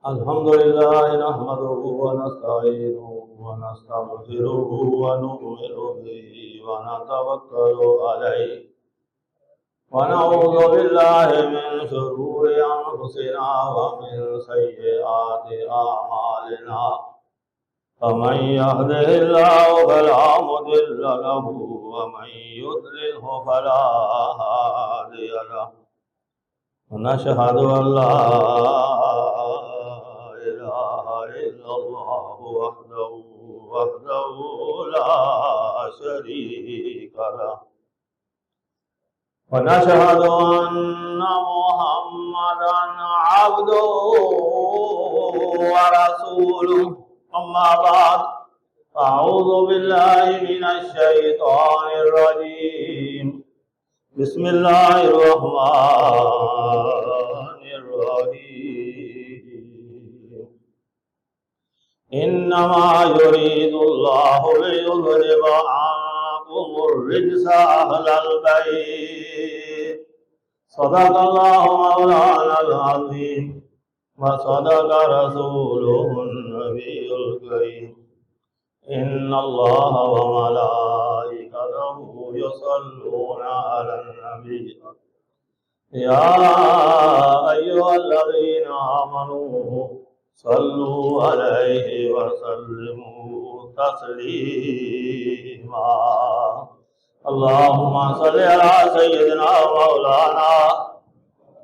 الحمد لله نحمده ونستعينه ونستغفره ونؤمن به ونتوكل عليه ونعوذ بالله من شرور أنفسنا ومن سيئات أعمالنا فمن يهده الله فلا مضل له ومن يضلله فلا هادي له ونشهد أن لا إله إلا الله وحده لا شريك له ونشهد أن محمدا عبده ورسوله أما بعد أعوذ بالله من الشيطان الرجيم بسم الله الرحمن الرحيم إنما يريد الله ليذهب عنكم الرجس أهل البيت صدق الله مولانا العظيم وصدق رسوله النبي الكريم إن الله وملائكته يصلون على النبي يا أيها الذين آمنوا صلوا عليه وسلموا تسليما اللهم صل على سيدنا مولانا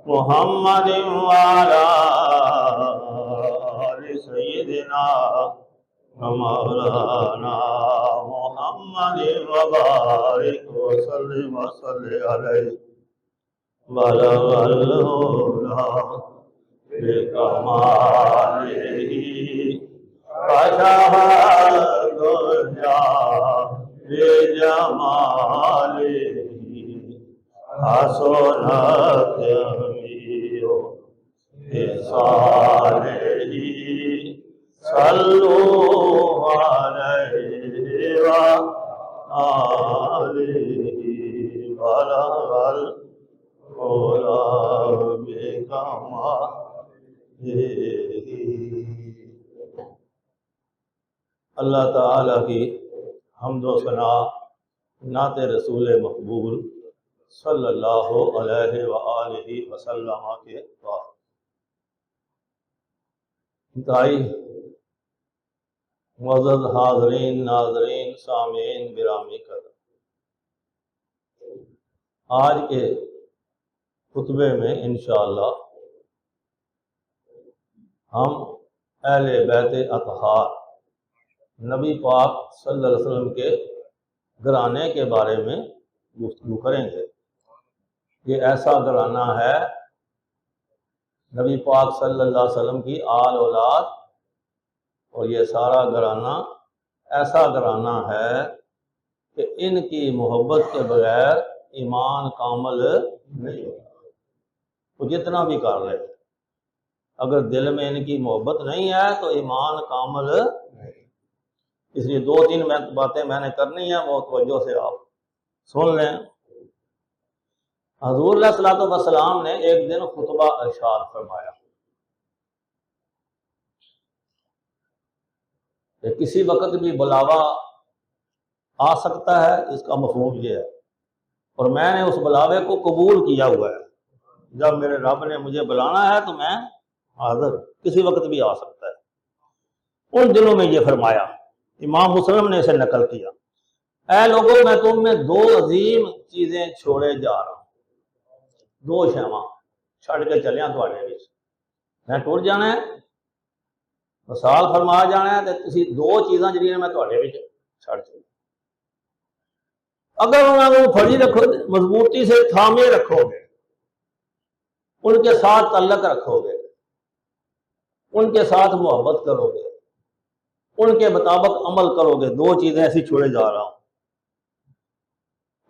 محمد وعلى آل سيدنا مولانا محمد وبارك وسلم عليه بلغ الهدى بكماله كشف الدنيا بجماله حسنت جميع خصاله صلوا عليه وآله بلغ الهدى بكماله۔ اللہ تعالیٰ کی حمد و ثنا نعت رسول مقبول صلی اللہ علیہ وآلہ وسلم کے بعد انتہائی معزز حاضرین ناظرین سامعین گرامی قدر، آج کے خطبے میں انشاءاللہ ہم اہل بیت اطہار نبی پاک صلی اللہ علیہ وسلم کے گھرانے کے بارے میں گفتگو کریں گے۔ یہ ایسا گھرانہ ہے، نبی پاک صلی اللہ علیہ وسلم کی آل اولاد، اور یہ سارا گھرانہ ایسا گھرانہ ہے کہ ان کی محبت کے بغیر ایمان کامل نہیں ہوتا۔ وہ جتنا بھی کر لے، اگر دل میں ان کی محبت نہیں ہے تو ایمان کامل نہیں۔ اس لیے دو تین باتیں میں نے کرنی ہیں، بہت توجہ سے آپ سن لیں۔ حضور علیہ الصلوۃ والسلام نے ایک دن خطبہ ارشاد فرمایا کہ کسی وقت بھی بلاوا آ سکتا ہے، اس کا مفہوم یہ ہے، اور میں نے اس بلاوے کو قبول کیا ہوا ہے۔ جب میرے رب نے مجھے بلانا ہے تو میں حاضر، کسی وقت بھی آ سکتا ہے۔ ان دنوں میں یہ فرمایا، امام مسلم نے اسے نقل کیا، اے لوگوں میں تم میں دو عظیم چیزیں چھوڑے جا رہا ہوں، دو شیواں چھڑ کے چلیاں تھوڑے وچ، میں ٹر جانا ہے، وصال فرما جانا ہے، تو تسی دو چیزاں جڑیاں میں تھوڑے وچ چھڑ چلی۔ اگر انہوں کو پھڑی رکھو، مضبوطی سے تھامے رکھو گے، ان کے ساتھ تعلق رکھو گے، ان کے ساتھ محبت کرو گے، ان کے مطابق عمل کرو گے، دو چیزیں ایسی چھوڑے جا رہا ہوں۔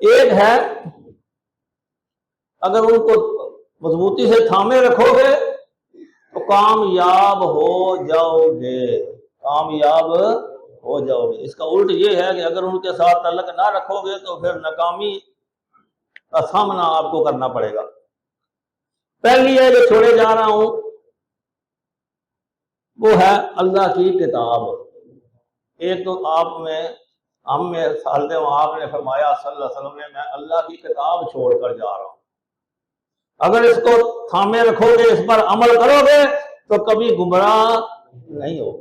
ایک ہے، اگر ان کو مضبوطی سے تھامے رکھو گے تو کامیاب ہو جاؤ گے، کامیاب ہو جاؤ گے۔ اس کا الٹ یہ ہے کہ اگر ان کے ساتھ تعلق نہ رکھو گے تو پھر ناکامی کا سامنا آپ کو کرنا پڑے گا۔ پہلی ہے جو چھوڑے جا رہا ہوں، وہ ہے اللہ کی کتاب۔ ایک تو آپ میں ہم میں سالتے ہوں، آپ نے فرمایا صلی اللہ علیہ وسلم نے، میں اللہ کی کتاب چھوڑ کر جا رہا ہوں، اگر اس کو تھامے رکھو گے، اس پر عمل کرو گے تو کبھی گمراہ نہیں ہو۔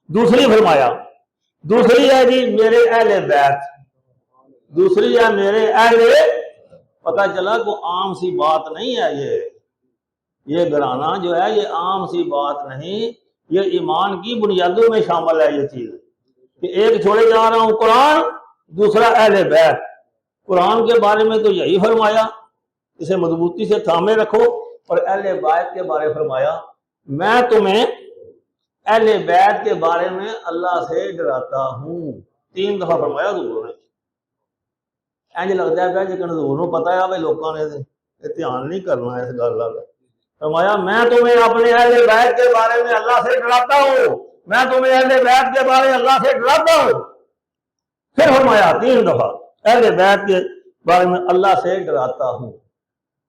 دوسری فرمایا، دوسری ہے جی میرے اہل بیت، دوسری ہے میرے اہل، پتہ چلا کو عام سی بات نہیں ہے یہ گھرانہ جو ہے یہ عام سی بات نہیں، یہ ایمان کی بنیادوں میں شامل ہے یہ چیز کہ ایک چھوڑے جا رہا ہوں قرآن، دوسرا اہل بیت۔ قرآن کے بارے میں تو یہی فرمایا اسے مضبوطی سے تھامے رکھو، اور اہل بیت کے بارے فرمایا میں تمہیں اہل بیت کے بارے میں اللہ سے ڈراتا ہوں، 3 دفعہ فرمایا حضور نے۔ انج لگتا ہے کہ حضور کو پتا ہے بھائی لوگوں نے دھیان نہیں کرنا اس گل کا۔ فرمایا میں تمہیں اپنے اہل بیت کے بارے میں اللہ سے ڈراتا ہوں، میں تمہیں اہل بیت کے بارے میں اللہ سے ڈراتا ہوں۔ پھر فرمایا 3 دفعہ اہل بیت کے بارے میں اللہ سے ڈراتا ہوں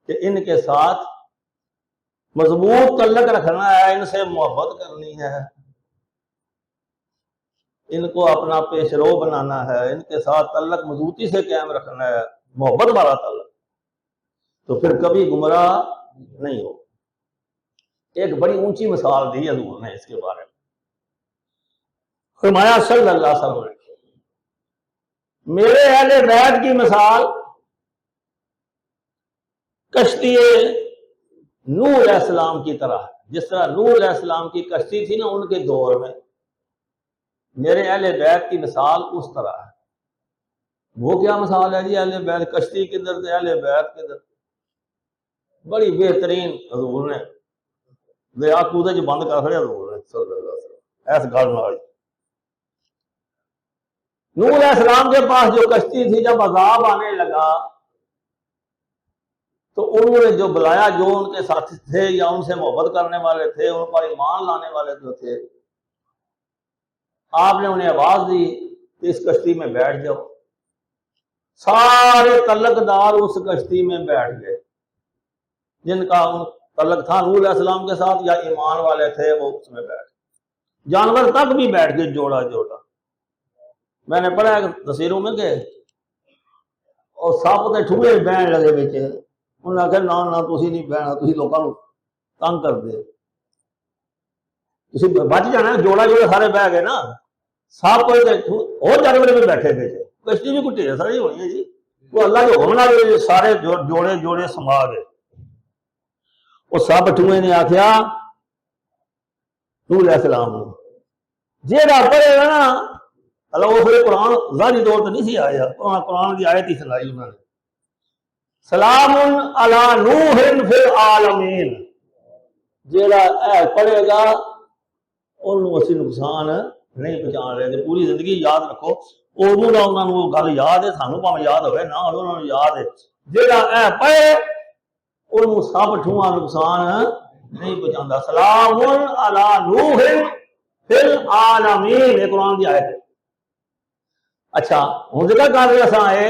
کہ ان کے ساتھ مضبوط تعلق رکھنا ہے، ان سے محبت کرنی ہے، ان کو اپنا پیش رو بنانا ہے، ان کے ساتھ تعلق مضبوطی سے قائم رکھنا ہے، محبت والا تعلق، تو پھر کبھی گمراہ نہیں ہو۔ ایک بڑی اونچی مثال دی حضور نے اس کے بارے میں، فرمایا صلی اللہ علیہ وسلم نے میرے اہل بیت کی مثال کشتی نوح علیہ السلام کی طرح ہے۔ جس طرح نوح علیہ السلام کی کشتی تھی نا ان کے دور میں، میرے اہل بیت کی مثال اس طرح ہے۔ وہ کیا مثال ہے جی؟ اہل بیت کشتی کدھر تھے، اہل بیت کدھر؟ بڑی بہترین حضور نے دریا کودے جو بند کر کھڑے حضور نے صلی اللہ علیہ وسلم ایس گل نال۔ نوح علیہ السلام کے پاس جو کشتی تھی، جب عذاب آنے لگا تو انہوں نے جو بلایا، جو ان کے ساتھی تھے یا ان سے محبت کرنے والے تھے، ان پر ایمان لانے والے جو تھے، آپ نے انہیں آواز دی کہ اس کشتی میں بیٹھ جاؤ۔ سارے تعلق دار اس کشتی میں بیٹھ گئے، جن کا تعلق تھا نوح علیہ السلام کے ساتھ یا ایمان والے تھے وہ اس میں بیٹھ گئے۔ جانور تک بھی بیٹھ گئے جوڑا جوڑا۔ میں نے پڑھا ہے تفسیروں میں کہ اور سپ تے ٹھوئے بہن لگے بچ، انہوں نے آخر نہ تسی نہیں بہنا، تسی لوگوں کو تنگ کر دے، تسی بچ جانا۔ جوڑا جوڑے سارے بہ گئے نا، سپ اور جانور بھی بیٹھے تھے، کشتی بھی کچھ ڈھیر ساری ہونی ہے جی، وہ اللہ کے حکم نال سارے جوڑے جوڑے سما گئے۔ وہ سپ ٹھوئے نے آخیا نوح علیہ السلام نے جیڑا پڑھے گا نا، اللہ وہ پھر قرآن ظاہری طور پہ نہیں سی آیا، قرآن کی آیت ہی سنائی انہوں نے، سلام علی نوح فی العالمین، جیڑا اے پڑھے گا انہوں اسی نقصان نہیں پہنچان رہے تھے۔ پوری زندگی یاد رکھو، انہوں نے انہوں نے گل یاد ہے، سانوں پاویں یاد ہوئے نہ ہوئے، انہوں نے یاد ہے جیڑا اے پڑھے انہوں سب ٹھواں نقصان نہیں پہنچاتا۔ سلام علی نوح فی العالمین، یہ قرآن کی آیت ہے۔ اچھا ہوں ذکر کر رہے اساں اے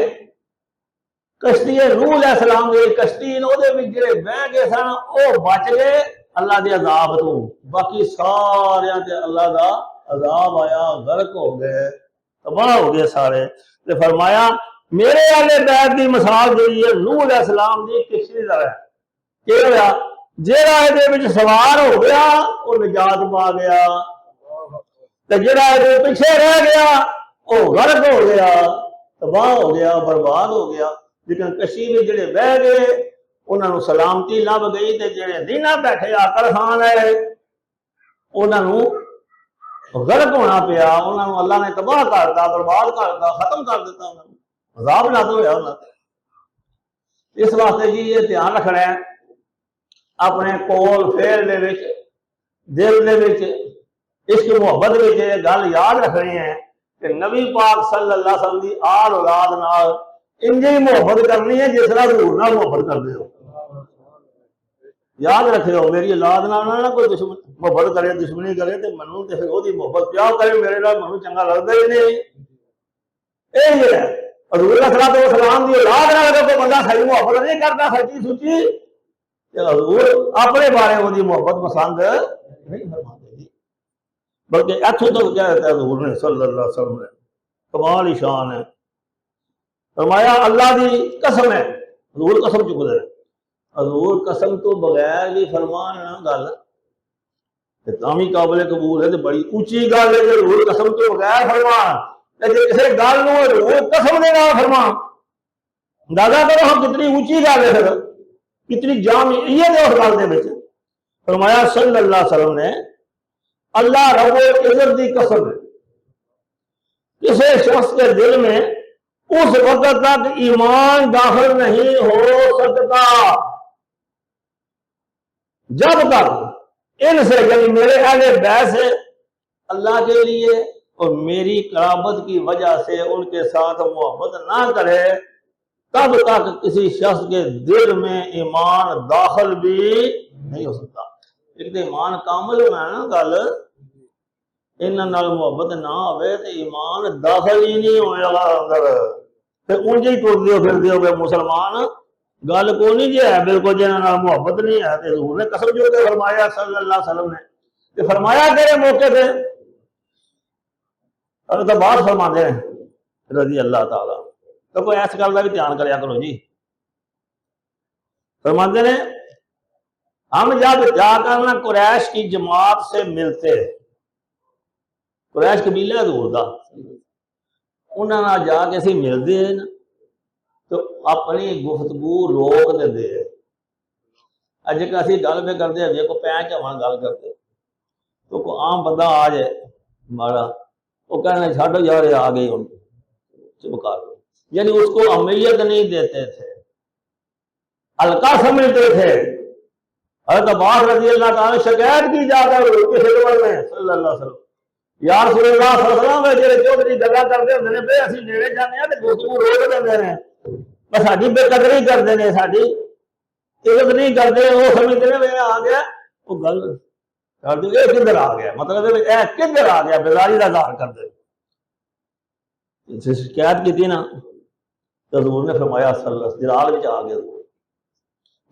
کشتی نوح علیہ السلام کی کشتی جڑے بہ گئے سن وہ بچ گئے اللہ کے عذاب تو، باقی سارے تے اللہ دا عذاب آیا، غرق ہو گئے، تباہ ہو گئے سارے۔ تے فرمایا میرے اہل بیت کی مثال جی ہے نوح علیہ السلام کی کشتی دا ہے، کہ ہوا جیڑا یہ سوار ہو گیا وہ نجات پا گیا، تے جیڑا یہ پیچھے رہ گیا وہ غرق ہو گیا، تباہ ہو گیا، برباد ہو گیا۔ لیکن کشتی میں جڑے بہ گئے انہوں نے سلامتی لب گئی، تے جڑے نہیں نہ بیٹھے عقل خان ہے انہوں نے غرق ہونا پیا، انہوں نے اللہ نے تباہ کرتا، برباد کرتا، ختم کر دیتا، انہوں نے عذاب نازل ہوا انہوں نے۔ اس واسطے جی یہ دھیان رکھنا ہے اپنے کول فعل دے وچ، دل دے وچ، عشق محبت وچ یہ گل یاد رکھنی ہے کہ نبی پاک صلی اللہ علیہ وسلم دی آل اولاد نال انجی محبت کرنی ہے جس طرح حضور نال محبت کرتے ہو۔ یاد رکھے ہو میری اولاد نال نہ کوئی دشمن محبت کرے، دشمنی کرے تے منوں تے پھر وہی محبت کیا کرے، میرے نال منوں چنگا لگتا ہی نہیں۔ یہ ہے حضور علیہ السلام دی اولاد نال اگر کوئی بندہ صحیح محبت نہیں کرتا سچی سچی، حضور اپنے بارے وہ محبت پسند نہیں فرماتے۔ بلکہ اتوں تک کیا کہتا ہے حضور نے صلی اللہ علیہ وسلم نے، کمال ہی شان ہے، فرمایا اللہ دی قسم ہے، حضور قسم چکے ہیں، حضور قسم تو بغیر بھی فرمان نہ گل تامی قابل قبول ہے، تو بڑی اونچی گل ہے کہ حضور قسم تو بغیر فرمان، لیکن کسی گل نو حضور قسم دے نال فرمان، اندازہ کرو ہم کتنی اونچی گل ہے، پھر کتنی جامعیت ہے اس گل دے وچ۔ فرمایا صلی اللہ علیہ وسلم نے اللہ رب العزت کی قسم ہے، کسی شخص کے دل میں اس وقت تک ایمان داخل نہیں ہو سکتا جب تک ان سے، یعنی میرے اہل بیت سے اللہ کے لیے اور میری قرابت کی وجہ سے ان کے ساتھ محبت نہ کرے، تب تک کسی شخص کے دل میں ایمان داخل بھی نہیں ہو سکتا۔ ایک تو ایمان کامل ہونا ہے نا گل، انہاں نال محبت نہ ہوئے تو ایمان داخل ہی نہیں ہوئے گا اندر، پھر انج ہی ٹر دیو پھر دیو گے مسلمان، گل کو نہیں جی ہے بالکل جنہاں نال محبت نہیں ہے۔ تے حضور نے قسم جو کے فرمایا صلی اللہ علیہ وسلم نے، کہ فرمایا تیرے موقع پہ اور تو بات فرماتے ہیں رضی اللہ تعالیٰ، تو کوئی ایس گل کا بھی دھیان کریا کرو جی، فرماتے ہیں ہم جب جا کر نہ قریش کی جماعت سے ملتے، قریش قبیلہ دور دا، انہاں نال جا کے اسی ملتے ہیں تو اپنی گفتگو روک دے، اج کہ اسی گل پہ کرتے ہیں کو پینچ ہوا گل کرتے، تو کوئی عام بندہ آ جائے مارا وہ کہنا چھاڑو یار آ گئی ہوں چپ کر دو، یعنی اس کو اہمیت نہیں دیتے تھے، ہلکا سمجھتے تھے۔ حضرت عباس رضی اللہ تعالیٰ نے شکایت کی جا کر اس خدمت میں صلی اللہ علیہ وسلم، یا رسول اللہ صلی اللہ علیہ وسلم جڑے چودھری گلا کرتے ہوندے نے پہ اسی نیڑے جانے ہیں تے گفتگو روک دیندے نے، بس ساڈی بے قدری کرتے ہیں، ساڈی عزت نہیں کرتے، وہ سمجھتے ہیں آ گیا وہ گل کر دو یہ کدھر آ گیا، مطلب اے کدھر آ گیا، بیزاری کا اظہار کر دے۔ شکایت کی تھی نا تو حضور نے فرمایا صلی اللہ علیہ وسلم جلال وچ آ گیا،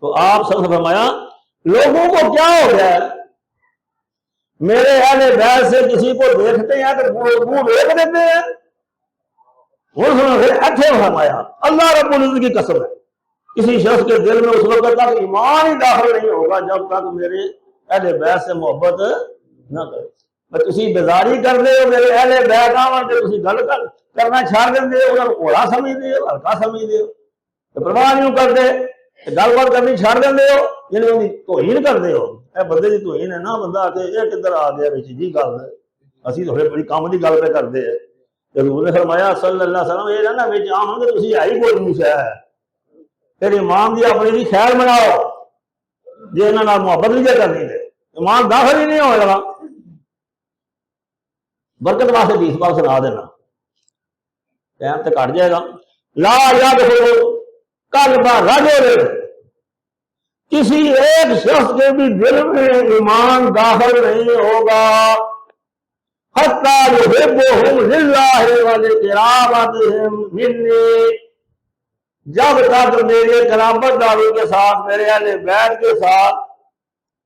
تو آپ سب سے فرمایا لوگوں کو کیا ہو گیا ہے، میرے اہل بیت سے کسی کو دیکھتے ہیں تو منہ روک دیتے ہیں۔ وہ سنو پھر اچھے فرمایا اللہ رب العزت کی قسم ہے کسی شخص کے دل میں اس وقت تک ایمان ہی داخل نہیں ہوگا جب تک میرے اہل بیت سے محبت نہ کرے۔ میں تسی بیزاری کر دے ہو میرے اہل بیت آون تے تسی گل کرنا چھاڑ دے ہو، انہاں نوں اوڑا سمجھ دے ہو، ہلکا سمجھ دے ہو، تے پرواہ نہیں کر دے، گل بات کرنی چھاڑ دے ہو، یعنی ان کی توہین کر دے ہو۔ اے بندے دی توہین ہے نا، بندہ آ کے یہ کدھر آ گیا بچ جی گل اسی تھوڑے بڑی کام دی گل پہ کرتے ہیں۔ حضور نے فرمایا صلی اللہ علیہ وسلم یہ نا بچ آؤ کہ تسی آئی کوئی نہیں شے ہے، پھر ایمان دی اپنی دی خیر بناؤ، جی انہاں نال محبت نہیں کرنی تے ایمان داخل ہی نہیں ہوئے گا۔ برکت واسطے حدیث پاک سنا دینا، ٹائم تے کٹ جائے گا۔ لا یدخل قلب رجل، کسی ایک شخص کے بھی دل میں ایمان داخل نہیں ہوگا حتی یحبہم للہ ولقرابتہم منی، جب تک میرے قرابت داروں کے ساتھ، میرے اہل بیت کے ساتھ،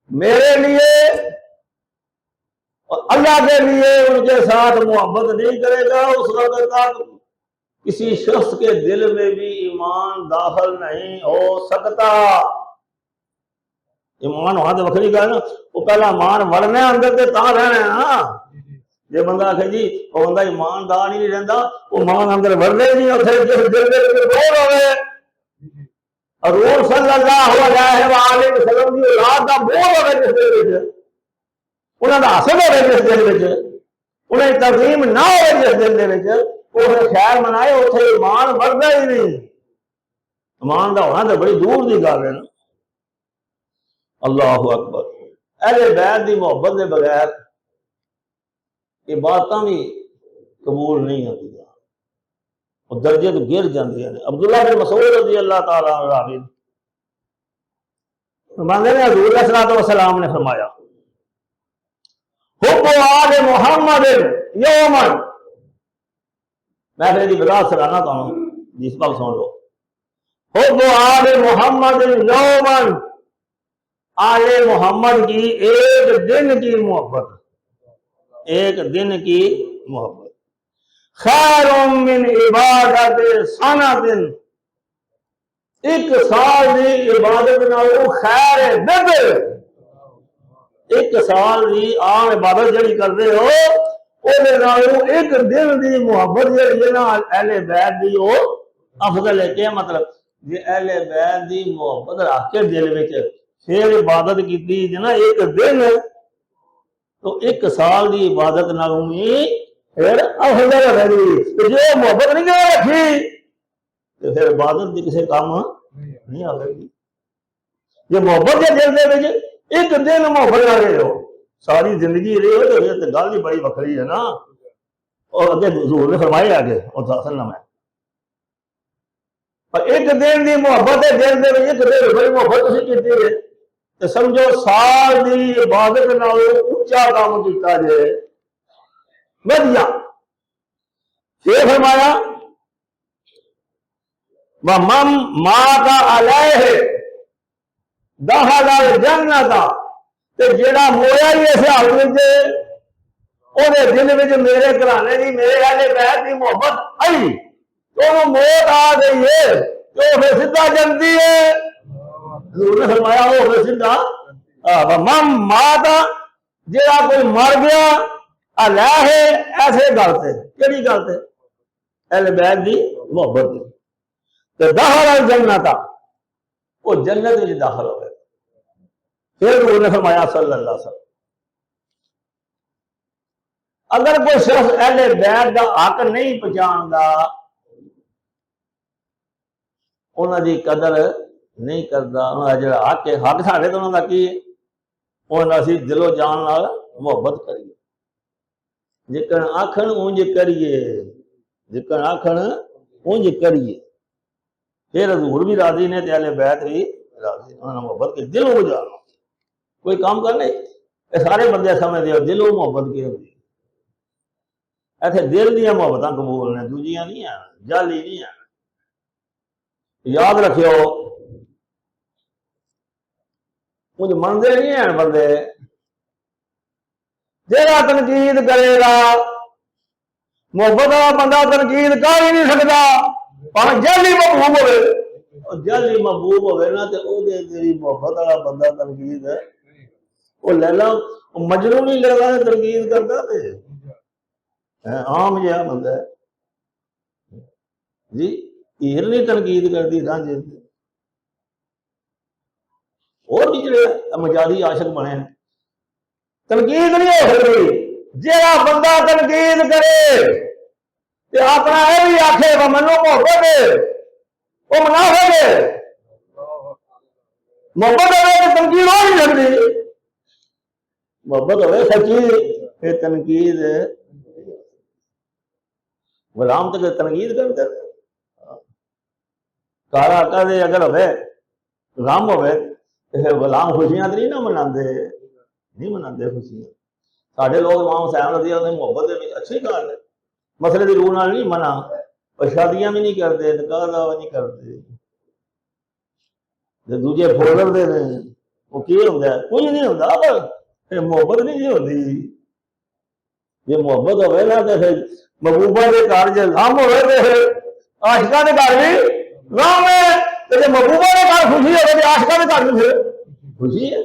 میرے لیے اور اللہ کے لیے ان کے ساتھ محبت نہیں کرے گا، اس وقت تک کسی شخص کے دل میں بھی ایمان داخل نہیں ہو سکتا۔ ایمان وہاں تو وکری گل نا، وہ پہلا ایمان وڑنا اندر تے تاں رہنا ہے نا۔ جی بندہ آخے جی وہ بندہ ایماندار ہی نہیں رہتا، وہ ایمان اندر وڑنے نہیں، اتنے جس دل میں بول ہوئے حضور صلی اللہ علیہ وآلہ وسلم کی اولاد کا بول ہوئے جس دل میں، انہوں کا حسد ہوئے جس دل میں، انہیں تقسیم نہ ہوئے جس دل میں، وہ خیر منائے اتنے ایمان وڑتا ہی نہیں۔ ایمان کا ہونا تو بڑی دور کی گل ہے نا۔ اللہ اکبر۔ اہل بیت کی محبت کے بغیر یہ باتاں بھی قبول نہیں ہوتی، وہ درجے تو گر جاندی ہیں۔ عبداللہ بن مسعود رضی اللہ تعالیٰ عنہ فرماتے ہیں حضور علیہ الصلوۃ والسلام نے فرمایا حب آل محمد یومن، میں پھر یہ بتا سرانا تو ہوں جس پاک سن لو، حب آل محمد یومن، آل محمد کی ایک دن کی محبت، ایک دن کی محبت خیر من عبادت سنۃ ایک سال دی عبادت نالوں خیر ہے بدر ایک سال دی عام عبادت جڑی کرتے ہو ایک دن دی محبت جڑی ہے نا اہل بیت دی وہ افضل ہے کیا مطلب جی اہل بیت دی محبت رکھ کے دل وچ پھر عبادت کی نا ایک دن تو ایک سال دی عبادت نالوں بھی پھر افضل ہے جو محبت نہیں کر رکھی تو پھر عبادت دی کسی کام نہیں آئے گی یہ محبت کے دل دے ایک دن محبت نہ رہے ہو ساری زندگی رہے ہو تو گل ہی بڑی وکری ہے نا اور اگے حضور نے فرمایا آگے وسلم ہے پر ایک دن دی محبت ہے دل دے ایک دن بڑی محبت تسی کیتی ہے تو سمجھو سال دی عبادت نال اونچا کام کیتا جے ودیا پھر فرمایا وَمَن مَاتَ عَلَيْهِ دخل الجنت تے جیڑا مویا ہی ایسے حالت او دے دل وچ میرے گھرانے دی میرے اہل بیت دی محبت آئی تو وہ موت آ گئی ہے تو پھر سیدھا جنتی ہے حضور نے فرمایا وہ پھر سیدھا وَمَن مَاتَ جیڑا کوئی مر گیا علیہ ایسے گل تے کیڑی گل تے اہل بیت دی محبت دی تو دخل الجنت وہ جنت میں داخل ہو گئے پھر انہوں نے فرمایا صلی اللہ علیہ وسلم اگر کوئی شخص اہل بیت دا حق نہیں پہچاندا انہاں دی قدر نہیں کردا انہاں جڑا حق ساڈے تو انہاں دا کی ہے انہاں اسی دل و جان نال محبت کریے جکن آکھن اونج کریے جکن آکھن اونج کریے پھر حضور بھی راضی نے اہل بیت بھی راضی انہوں نے محبت کی دل و جان کوئی کام کرنے یہ سارے بندے سمجھتے ہو دل و محبت کی ہوتی ایسے دل دیا محبت قبول نے دوجیاں نہیں ہیں جعلی نہیں ہیں یاد رکھو مجھے منتے نہیں ہیں بندے جہاں تنقید کرے گا محبت والا بندہ تنقید کر ہی نہیں سکتا جعلی محبوب ہوئے جعلی محبوب ہوئے نا تو او دے تیری محبت والا بندہ تنقید ہے وہ لیلا مجنون نہیں لیلا تنقید کرتا تے عام جہا بندہ ہے جی ہیر نہیں تنقید کرتی سانجے اور بھی جڑے مجازی عاشق بنے تنقید نہیں ہو سکتی جہاں بندہ تنقید کرے اپنا یہ بھی آخے وہ منو محبت ہے وہ منافق ہے محبت ہوئے تو تنقید ہو نہیں سکتی محبت ہوئے سچی پھر تنقید غلام تک تنقید کرتے کارا آقا دے اگر ہوئے غلام ہوئے تو غلام خوشیاں تو نہیں نہ مناندے نہیں مناندے خوشیاں ساڈے لوگ امام حسین رضی اللہ عنہ محبت دے اچھی گل ہے مسئلے کی روح نال نہیں منع اور شادیاں بھی نہیں کرتے نکاح دعوی نہیں کرتے جو دوجے فولر دے رہے وہ کی ہوتا ہے کچھ نہیں ہوتا پر محبت نہیں جی ہوتی یہ محبت ہوئے نا تو پھر محبوبہ کے گھر جی غم ہوئے تو پھر عاشقاں کے گھر بھی غم ہے تو جب محبوبہ کے گھر خوشی ہوئے تو عاشقاں کے گھر بھی پھر خوشی ہے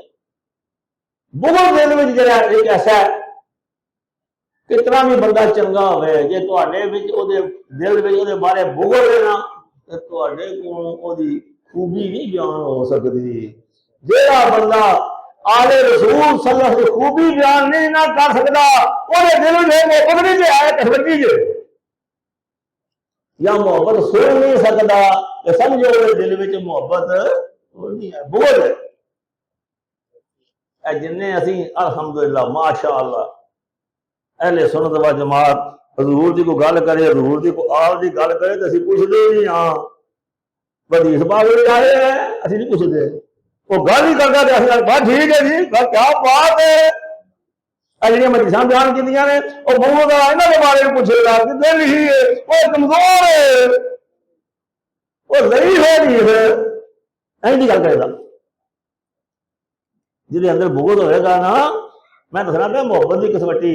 بغض دل میں جڑا ایک ایسا ہے کتنا بھی بندہ چنگا ہوئے جی دل میں بارے بغض ہے نا تو خوبی نہیں بیان ہو سکتی جہاں بندہ آل رسول صلی اللہ علیہ وسلم خوبی بیان نہیں نہ کر سکتا وہ دل میں محبت نہیں جو ہے کسبتی جو یا محبت سن نہیں سکتا کہ سمجھو وہ دل میں محبت نہیں ہے بغض ہے جن اسی الحمدللہ ماشاءاللہ اہل سنت و جماعت حضور دی کو گل کرے حضور دی کو آل دی گل کرے تو اسی پوچھتے نہیں ہاں حدیث پاک میں آئے ہیں اسی نہیں پوچھتے وہ گل ہی کرتا تو اصل بات ٹھیک ہے جی کیا بات ہے جی حدیثاں بیان کی نے وہ محمد انہوں کے بارے میں پوچھے گا کہ دل ہی ہے وہ کمزور ہے وہ ضعیف ہے نہیں ہے ایسی گل کرے گا جی اندر بغض ہوئے گا نا میں دسنا پہ محبت کی کسوٹی